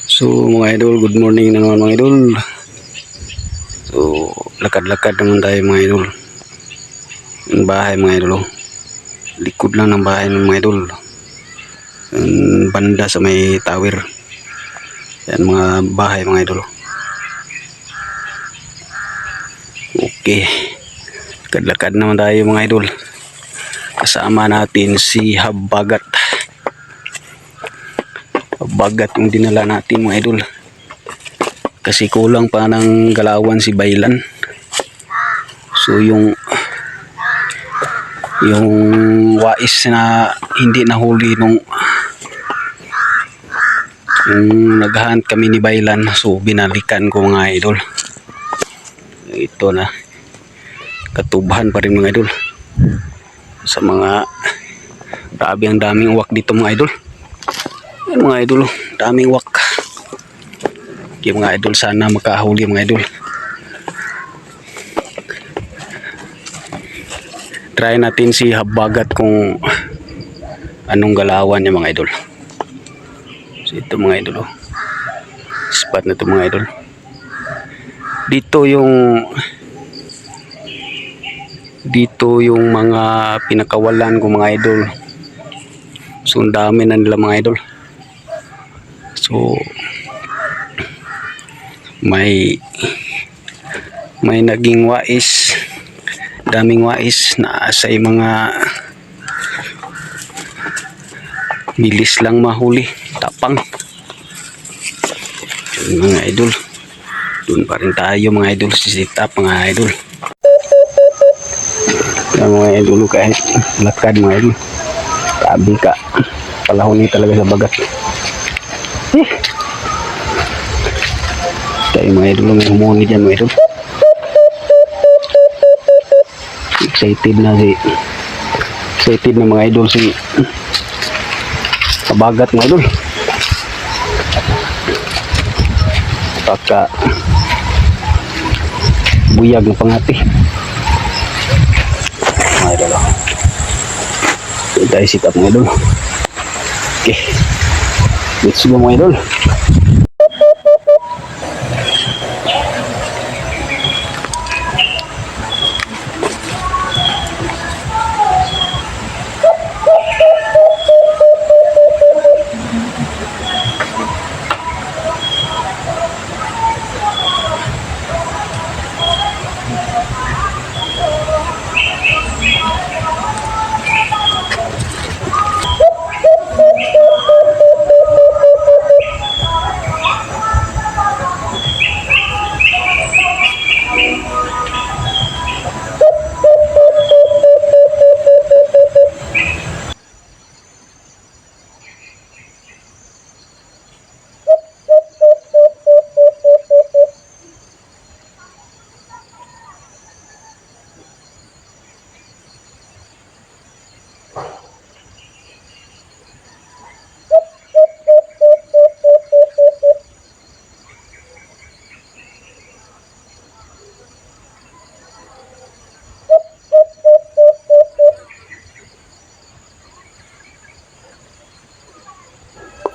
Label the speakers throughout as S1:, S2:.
S1: So mga idol, good morning na naman mga idol. So lakad-lakad naman tayo mga idol. Yung bahay mga idol, likod lang ng bahay ng mga idol. Yung banda sa may tower. Yan mga bahay mga idol. Okay, lakad-lakad naman tayo mga idol. Kasama natin si Habagat. Habagat yung dinala natin mga idol. Kasi kulang pa ng galawan si Baylan. So yung wais na hindi nahuli nung naghahunt kami ni Baylan, so binalikan ko mga idol. Ito na, katubhan pa rin mga idol sa mga grabe, ang daming uwak dito mga idol. Yan mga idol, daming uwak. Okay mga idol, sana makahuli mga idol. Try natin si Habagat kung anong galawan niya mga idol. So ito mga idol, spot na ito mga idol. Dito yung mga pinakawalan ko mga idol. So ang dami na nila mga idol. So may naging wais, daming wais na sa mga bilis lang mahuli, tapang. Yun, mga idol, doon pa rin tayo mga idol, sisitap mga idol. Yan mga idol, kahit lakad mga idol, sabi ka palahuni talaga sa bagat. Tayo mga idol, may humuni dyan mga idol. Excited na mga idol si Habagat mga idol. Pagka buyag na pangati mga idol. Tayo sit up mga idol. Okay, let's go mga idol.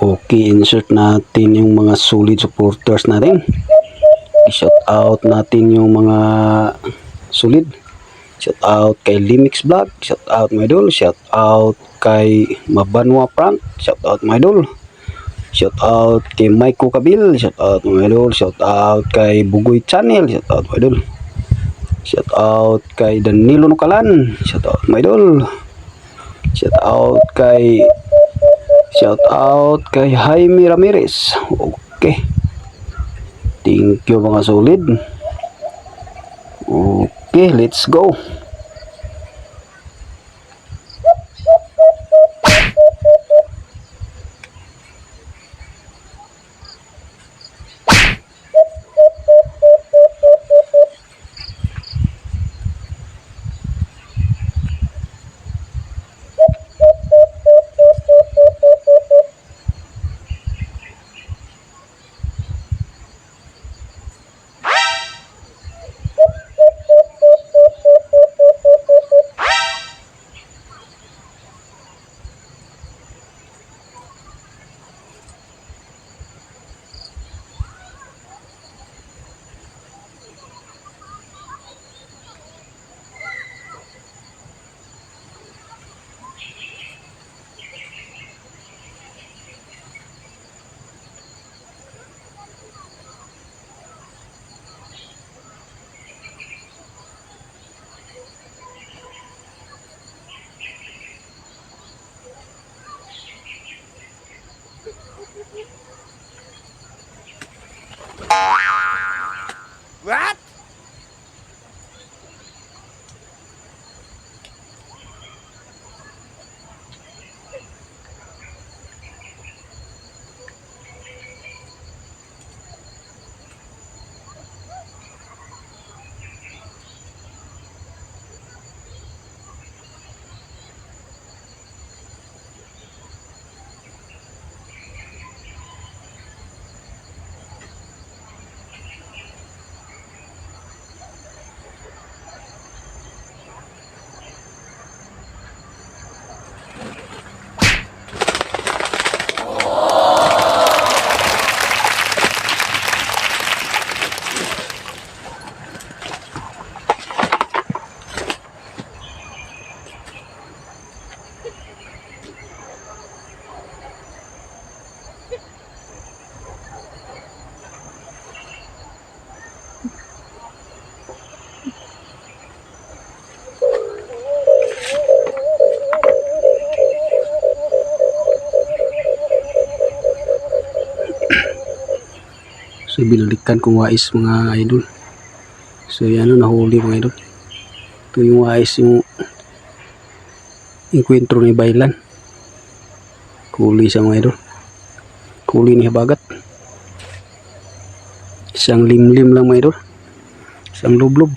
S1: Okay, insert natin yung mga solid supporters natin. I-shout out natin yung mga solid. Shout out kay Limix Vlog, shout out my idol, shout out kay Mabanwa Prank, shout out my idol. Shout out kay Maiko Kabil, shout out my idol, shout out kay Bugoy Channel, shout out my idol. Shout out kay Danilo Nukalan, shout out my idol. Shout out kay Jaime Ramirez. Okay, thank you mga solid. Okay, let's go.
S2: What?
S1: So binalikan kong wais mga idol. So yan nahuli mga idol. Ito yung wais yung enkwentro ni Baylan. Kuli siya mga idol. Kuli ni Habagat. Isang limlim lang mga idol. Isang lublob.